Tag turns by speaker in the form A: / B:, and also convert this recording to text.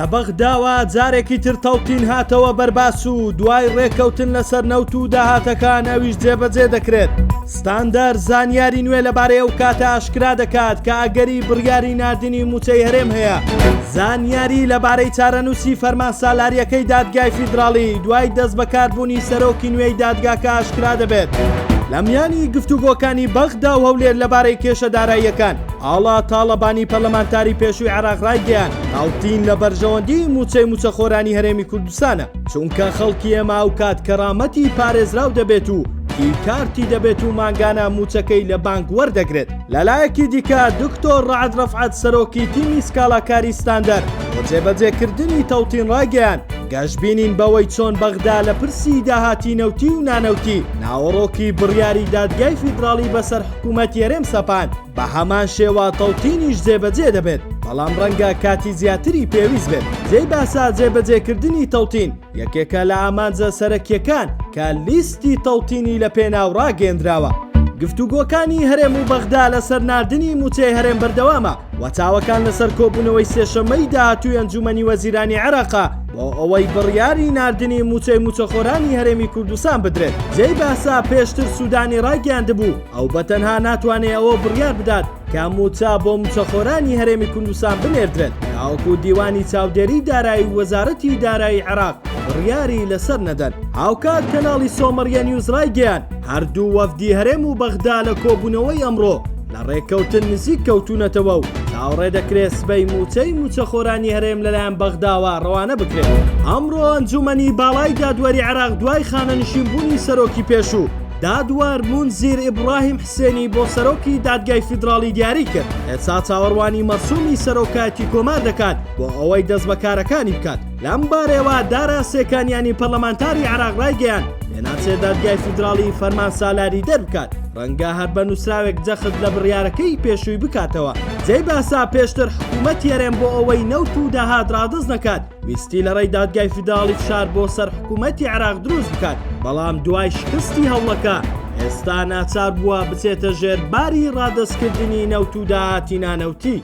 A: لە بەغداوە جارێکی تر تەڵتین هاتەوە بەرباس و دوای ڕێکەوتن لەسەر نەوت و داهاتەکان ئەویش جێبەجێ دەکرێت. ستاندەر زانیاری نوێ لەبارەی ئەو کاتە ئاشکرا دەکات کە ئەگەری بڕیاری ناردنی موچەی هەرێم هەیە. زانیاری لەبارەی چارەنووسی فەرمان سالاریەکەی دادگای فیدراڵی دوای دەست بەکاربوونی سەرۆکی نوێی دادگاکە ئاشکرا دەبێت. لە میانی گفتوگۆکانی بەغدا و هەولێر لەبارەی کێشە داراییەکان ئاڵا تاڵەبانی پەرلەمانتاری پێشووی عێراق ڕایگەیاند تاوتین لە بەرژەوەندی موچەخۆرانی هەرێمی کوردستانە، چونکە خەڵکی ئێمە ئەو کات کەرامەتی پارێزراو دەبێت و کارتی دەبێت و ماگانە موچەکەی لە بانک وەردەگرێت. لەلایەکی دیکە دکتۆر ڕەعەد ڕەفعەت سەرۆکی تیمی سکاڵاکاری ستاندەر بۆ جێبەجێکردنی تەوتین ڕایگەیاند گەشتبینین بەوەی چۆن بەغدا لە پرسی داهاتی نەوتی و نانەوتی ناوەڕۆکی بڕیاری دادگای فیدراڵی بەسەر حکوومەتی هەرێم سەپاند بە هەمان شێوە تەوتینیش جێبەجێ دەبێت، بەڵام ڕەنگە کاتی زیاتری پێویست بێت. جێی باسا جێبەجێکردنی تەوتین یەکێکە لە ئامانجە سەرەکیەکان کە لیستی تەوتینی لە پێناو ڕاگەیەندراوە. گفتوگۆکانی هەرێم و بەغدا لەسەر ناردنی موچەی هەرێم بەردەوامە و چاوەکان لەسەر کۆبوونەوەی سێشەمەی داهاتووی ئەنجومەنی وەزیرانی عێراقا بۆ ئەوەی بڕیاری ناردنی موچەخۆرانی هەرێمی کوردستان بدرێت. جێی باسا پێشتر سوودانی ڕاگەیاندبوو ئەو بەتەنها ناتوانێت ئەوە بڕیار بدات کە موچە بۆ موچەخۆرانی هەرێمی کوردستان بنێردرێت، تاوەکو دیوانی چاودێری دارایی و وەزارەتی دارایی عێراق بڕیاری لەسەر نەدەن. هاوکات کەناڵی سۆمەریە نیوز ڕایگەیاند هەردوو وەفدی هەرێم و بەغدا لە کۆبوونەوەی ئەمڕۆ لە ڕێککەوتن نزیک کەوتونەتەوە و چاوەڕێ دەکرێت سبەی موچەخۆرانی هەرێم لەلایەن بەغداوە ڕەوانە بکرێت. ئەمڕۆ ئەنجومەنی باڵای دادوەری عێراق دوای خانەنشینبوونی سەرۆکی پێشوو دادوار مونزیر ئیبراهیم حسێنی بۆ سەرۆکی دادگای فیدراڵی دیاری کرد. ئێستا چاوەڕوانی مەرسومی سەرۆکایەتی کۆمار دەکات بۆ ئەوەی دەست بەکارەکانی بکات. لەم بارەوە دارا سێکانیانی پەرلەمانتاری عێراق ڕایگەیاند لێناچێت دادگای فیدراڵی فەرمان سالاری دەربکات، ڕەنگە هەر بە نووسراوێک جەخت لە بڕیارەکەی پێشووی بکاتەوە. جێی باسا پێشتر حکوومەتی هەرێم بۆ ئەوەی نەوت و داهات ڕادز نەکات ویستی لە ڕێی دادگای فیدراڵی فشار بۆ سەر حکوومەتی عێراق دروست بکات، بەڵام دوای شکستی هەوڵەکە ئێستا ناچار بووە بچێتە ژێر باری ڕادەستکردنی نەوت و داهاتی نانەوتی.